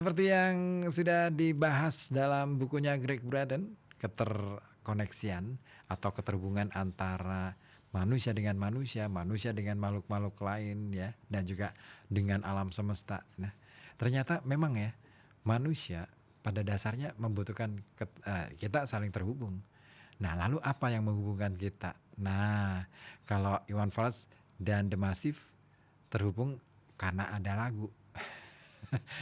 Seperti yang sudah dibahas dalam bukunya Greg Braden, keterkoneksian atau keterhubungan antara manusia dengan manusia, manusia dengan makhluk-makhluk lain ya, dan juga dengan alam semesta. Nah, ternyata memang ya, manusia pada dasarnya membutuhkan kita saling terhubung. Nah, lalu apa yang menghubungkan kita? Nah, kalau Iwan Fals dan The Massive terhubung karena ada lagu.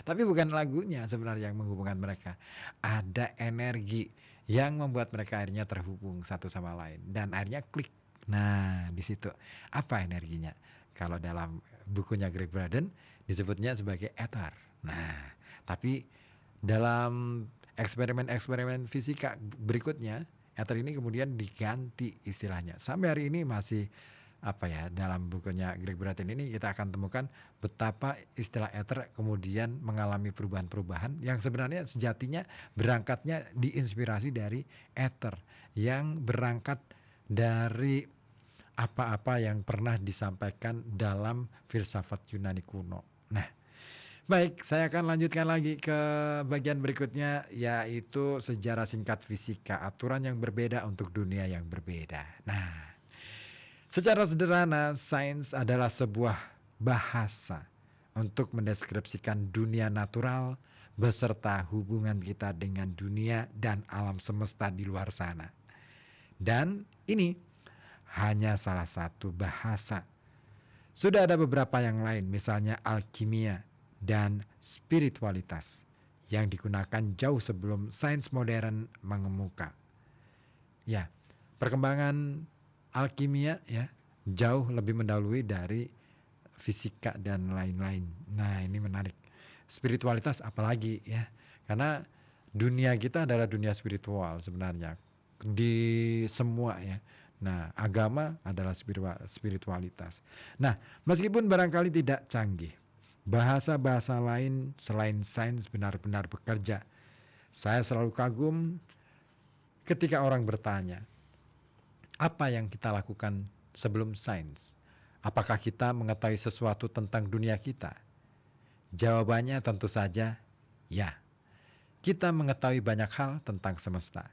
Tapi bukan lagunya sebenarnya yang menghubungkan mereka. Ada energi yang membuat mereka akhirnya terhubung satu sama lain dan akhirnya klik. Nah, di situ apa energinya? Kalau dalam bukunya Greg Braden disebutnya sebagai ether. Nah, tapi dalam eksperimen-eksperimen fisika berikutnya, ether ini kemudian diganti istilahnya. Sampai hari ini masih dalam bukunya Greg Braden ini kita akan temukan betapa istilah ether kemudian mengalami perubahan-perubahan yang sebenarnya sejatinya berangkatnya diinspirasi dari ether yang berangkat dari apa-apa yang pernah disampaikan dalam filsafat Yunani kuno. Nah, baik, saya akan lanjutkan lagi ke bagian berikutnya, yaitu sejarah singkat fisika, aturan yang berbeda untuk dunia yang berbeda. Nah, secara sederhana, sains adalah sebuah bahasa untuk mendeskripsikan dunia natural beserta hubungan kita dengan dunia dan alam semesta di luar sana. Dan ini hanya salah satu bahasa. Sudah ada beberapa yang lain, misalnya alkimia dan spiritualitas yang digunakan jauh sebelum sains modern mengemuka. Ya, perkembangan alkimia ya jauh lebih mendahului dari fisika dan lain-lain. Nah, ini menarik. Spiritualitas apalagi ya. Karena dunia kita adalah dunia spiritual sebenarnya. Di semua ya. Nah, agama adalah spiritualitas. Nah, meskipun barangkali tidak canggih, bahasa-bahasa lain selain sains benar-benar bekerja. Saya selalu kagum ketika orang bertanya, apa yang kita lakukan sebelum sains? Apakah kita mengetahui sesuatu tentang dunia kita? Jawabannya tentu saja ya. Kita mengetahui banyak hal tentang semesta.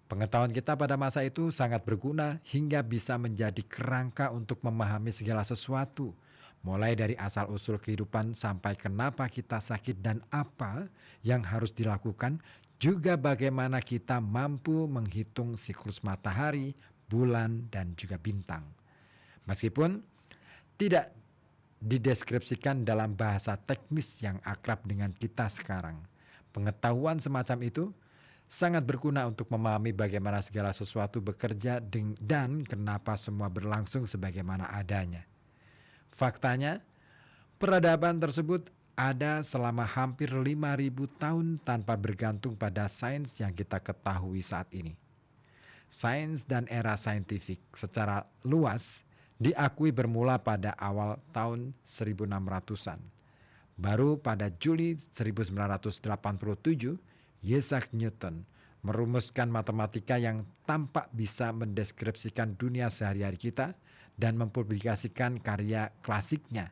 Pengetahuan kita pada masa itu sangat berguna hingga bisa menjadi kerangka untuk memahami segala sesuatu, mulai dari asal-usul kehidupan sampai kenapa kita sakit dan apa yang harus dilakukan, juga bagaimana kita mampu menghitung siklus matahari, bulan, dan juga bintang. Meskipun tidak dideskripsikan dalam bahasa teknis yang akrab dengan kita sekarang, pengetahuan semacam itu sangat berguna untuk memahami bagaimana segala sesuatu bekerja dan kenapa semua berlangsung sebagaimana adanya. Faktanya, peradaban tersebut ada selama hampir 5.000 tahun tanpa bergantung pada sains yang kita ketahui saat ini. Sains dan era saintifik secara luas diakui bermula pada awal tahun 1600-an. Baru pada Juli 1987, Isaac Newton merumuskan matematika yang tampak bisa mendeskripsikan dunia sehari-hari kita dan mempublikasikan karya klasiknya,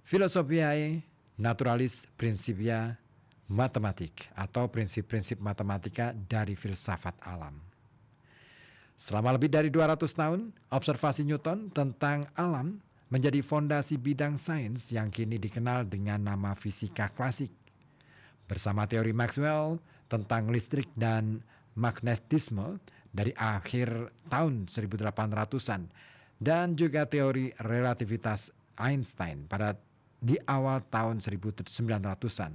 Philosophiae Naturalis Principia Mathematic atau prinsip-prinsip matematika dari filsafat alam. Selama lebih dari 200 tahun, observasi Newton tentang alam menjadi fondasi bidang sains yang kini dikenal dengan nama fisika klasik. Bersama teori Maxwell tentang listrik dan magnetisme dari akhir tahun 1800-an dan juga teori relativitas Einstein di awal tahun 1900-an.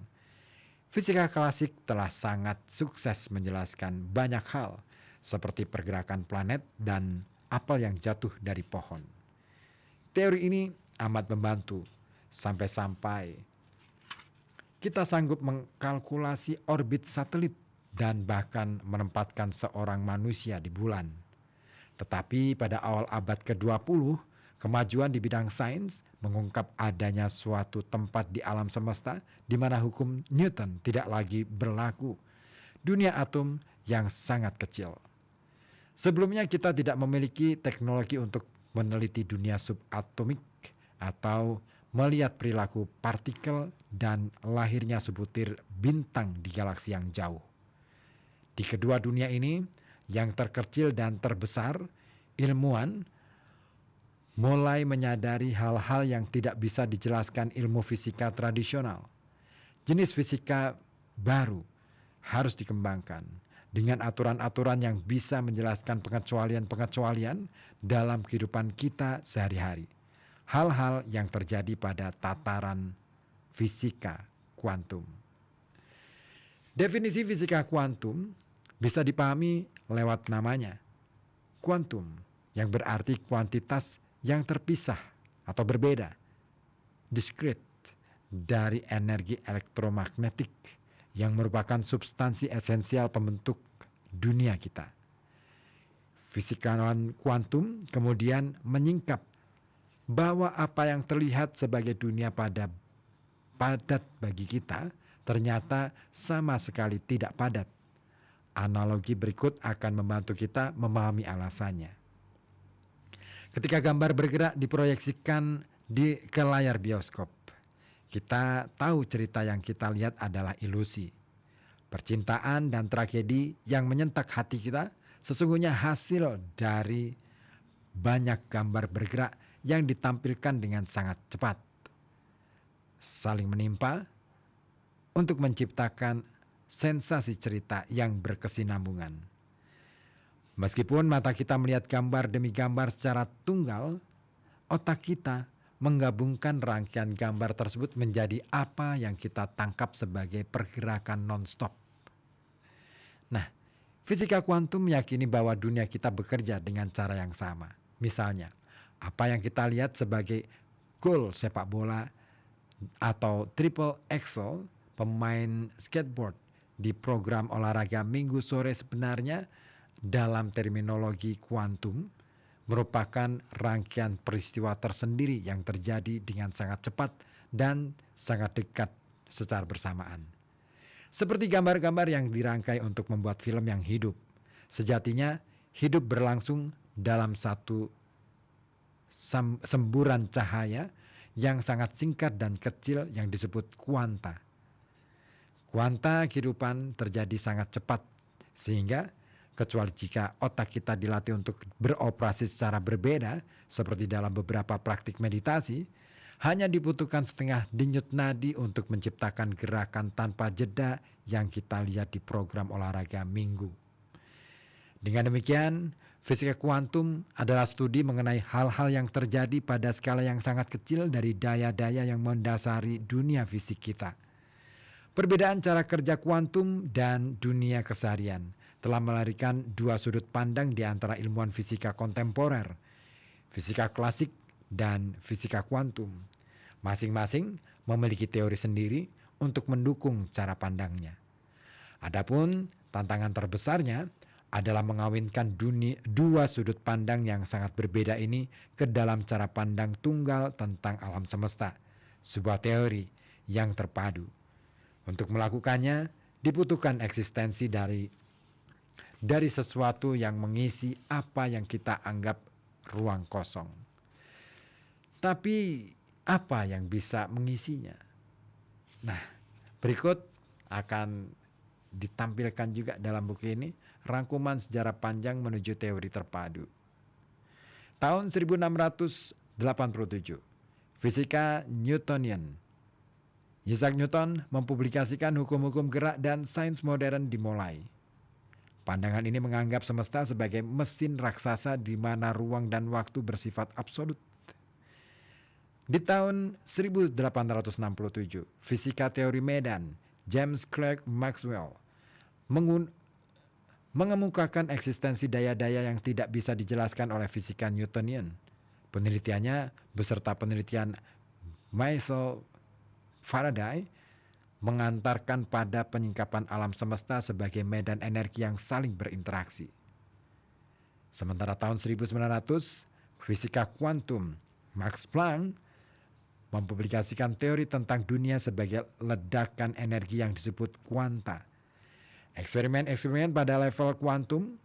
Fisika klasik telah sangat sukses menjelaskan banyak hal seperti pergerakan planet dan apel yang jatuh dari pohon. Teori ini amat membantu sampai-sampai kita sanggup mengkalkulasi orbit satelit dan bahkan menempatkan seorang manusia di bulan. Tetapi pada awal abad ke-20, kemajuan di bidang sains mengungkap adanya suatu tempat di alam semesta di mana hukum Newton tidak lagi berlaku. Dunia atom yang sangat kecil. Sebelumnya kita tidak memiliki teknologi untuk meneliti dunia subatomik atau melihat perilaku partikel dan lahirnya sebutir bintang di galaksi yang jauh. Di kedua dunia ini, yang terkecil dan terbesar, ilmuwan mulai menyadari hal-hal yang tidak bisa dijelaskan ilmu fisika tradisional. Jenis fisika baru harus dikembangkan dengan aturan-aturan yang bisa menjelaskan pengecualian-pengecualian dalam kehidupan kita sehari-hari. Hal-hal yang terjadi pada tataran fisika kuantum. Definisi fisika kuantum bisa dipahami lewat namanya, kuantum, yang berarti kuantitas yang terpisah atau berbeda, discrete, dari energi elektromagnetik yang merupakan substansi esensial pembentuk dunia kita. Fisikawan kuantum kemudian menyingkap bahwa apa yang terlihat sebagai dunia padat bagi kita ternyata sama sekali tidak padat. Analogi berikut akan membantu kita memahami alasannya. Ketika gambar bergerak diproyeksikan ke layar bioskop, kita tahu cerita yang kita lihat adalah ilusi. Percintaan dan tragedi yang menyentak hati kita sesungguhnya hasil dari banyak gambar bergerak yang ditampilkan dengan sangat cepat, saling menimpa untuk menciptakan sensasi cerita yang berkesinambungan. Meskipun mata kita melihat gambar demi gambar secara tunggal, otak kita menggabungkan rangkaian gambar tersebut menjadi apa yang kita tangkap sebagai pergerakan non-stop. Nah, fisika kuantum meyakini bahwa dunia kita bekerja dengan cara yang sama. Misalnya, apa yang kita lihat sebagai gol sepak bola atau triple axel pemain skateboard di program olahraga Minggu sore sebenarnya dalam terminologi kuantum merupakan rangkaian peristiwa tersendiri yang terjadi dengan sangat cepat dan sangat dekat secara bersamaan. Seperti gambar-gambar yang dirangkai untuk membuat film yang hidup. Sejatinya hidup berlangsung dalam satu semburan cahaya yang sangat singkat dan kecil yang disebut kuanta. Kuanta kehidupan terjadi sangat cepat sehingga kecuali jika otak kita dilatih untuk beroperasi secara berbeda seperti dalam beberapa praktik meditasi, hanya dibutuhkan setengah denyut nadi untuk menciptakan gerakan tanpa jeda yang kita lihat di program olahraga Minggu. Dengan demikian, fisika kuantum adalah studi mengenai hal-hal yang terjadi pada skala yang sangat kecil dari daya-daya yang mendasari dunia fisik kita. Perbedaan cara kerja kuantum dan dunia keseharian telah melahirkan dua sudut pandang di antara ilmuwan fisika kontemporer, fisika klasik dan fisika kuantum. Masing-masing memiliki teori sendiri untuk mendukung cara pandangnya. Adapun tantangan terbesarnya adalah mengawinkan dua sudut pandang yang sangat berbeda ini ke dalam cara pandang tunggal tentang alam semesta, sebuah teori yang terpadu. Untuk melakukannya dibutuhkan eksistensi dari sesuatu yang mengisi apa yang kita anggap ruang kosong. Tapi apa yang bisa mengisinya? Nah, berikut akan ditampilkan juga dalam buku ini rangkuman sejarah panjang menuju teori terpadu. Tahun 1687, fisika Newtonian. Isaac Newton mempublikasikan hukum-hukum gerak dan sains modern dimulai. Pandangan ini menganggap semesta sebagai mesin raksasa di mana ruang dan waktu bersifat absolut. Di tahun 1867, fisika teori medan James Clerk Maxwell mengemukakan eksistensi daya-daya yang tidak bisa dijelaskan oleh fisika Newtonian. Penelitiannya beserta penelitian Michael Faraday mengantarkan pada penyingkapan alam semesta sebagai medan energi yang saling berinteraksi. Sementara tahun 1900, fisika kuantum Max Planck mempublikasikan teori tentang dunia sebagai ledakan energi yang disebut kuanta. Eksperimen-eksperimen pada level kuantum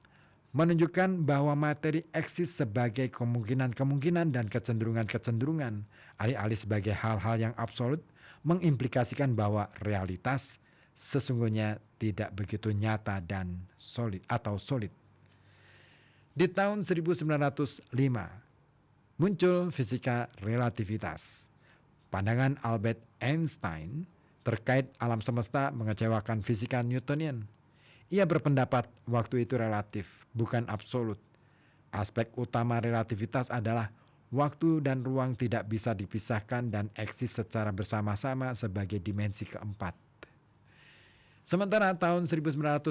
menunjukkan bahwa materi eksis sebagai kemungkinan-kemungkinan dan kecenderungan-kecenderungan, alih-alih sebagai hal-hal yang absolut, mengimplikasikan bahwa realitas sesungguhnya tidak begitu nyata dan solid atau solid. Di tahun 1905 muncul fisika relativitas. Pandangan Albert Einstein terkait alam semesta mengecewakan fisika Newtonian. Ia berpendapat waktu itu relatif, bukan absolut. Aspek utama relativitas adalah waktu dan ruang tidak bisa dipisahkan dan eksis secara bersama-sama sebagai dimensi keempat. Sementara tahun 1970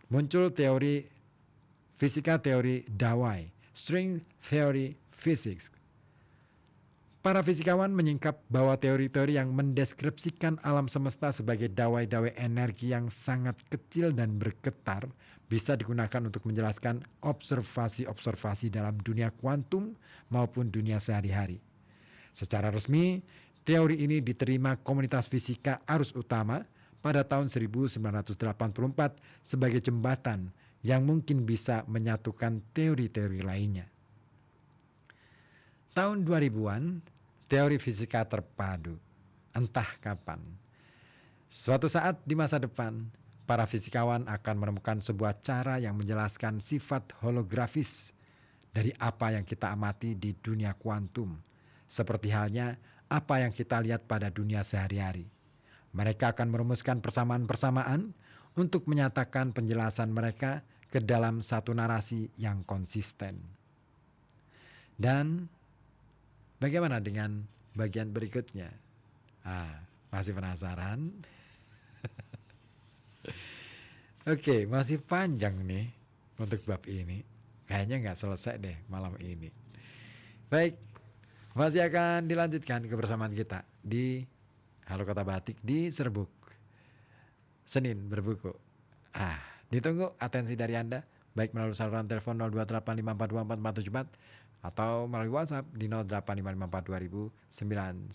muncul fisika teori Dawai, string theory physics. Para fisikawan menyingkap bahwa teori-teori yang mendeskripsikan alam semesta sebagai dawai-dawai energi yang sangat kecil dan bergetar bisa digunakan untuk menjelaskan observasi-observasi dalam dunia kuantum maupun dunia sehari-hari. Secara resmi, teori ini diterima komunitas fisika arus utama pada tahun 1984 sebagai jembatan yang mungkin bisa menyatukan teori-teori lainnya. Tahun 2000-an, teori fisika terpadu. Entah kapan. Suatu saat di masa depan, para fisikawan akan menemukan sebuah cara yang menjelaskan sifat holografis dari apa yang kita amati di dunia kuantum, seperti halnya apa yang kita lihat pada dunia sehari-hari. Mereka akan merumuskan persamaan-persamaan untuk menyatakan penjelasan mereka ke dalam satu narasi yang konsisten. Dan bagaimana dengan bagian berikutnya? Masih penasaran? Oke, masih panjang nih untuk bab ini. Kayaknya nggak selesai deh malam ini. Baik, masih akan dilanjutkan kebersamaan kita di Halo Kata Batik di Serbuk Senin Berbuku. Ditunggu atensi dari Anda, baik melalui saluran telepon 0285424474 atau melalui WhatsApp di 0855420911.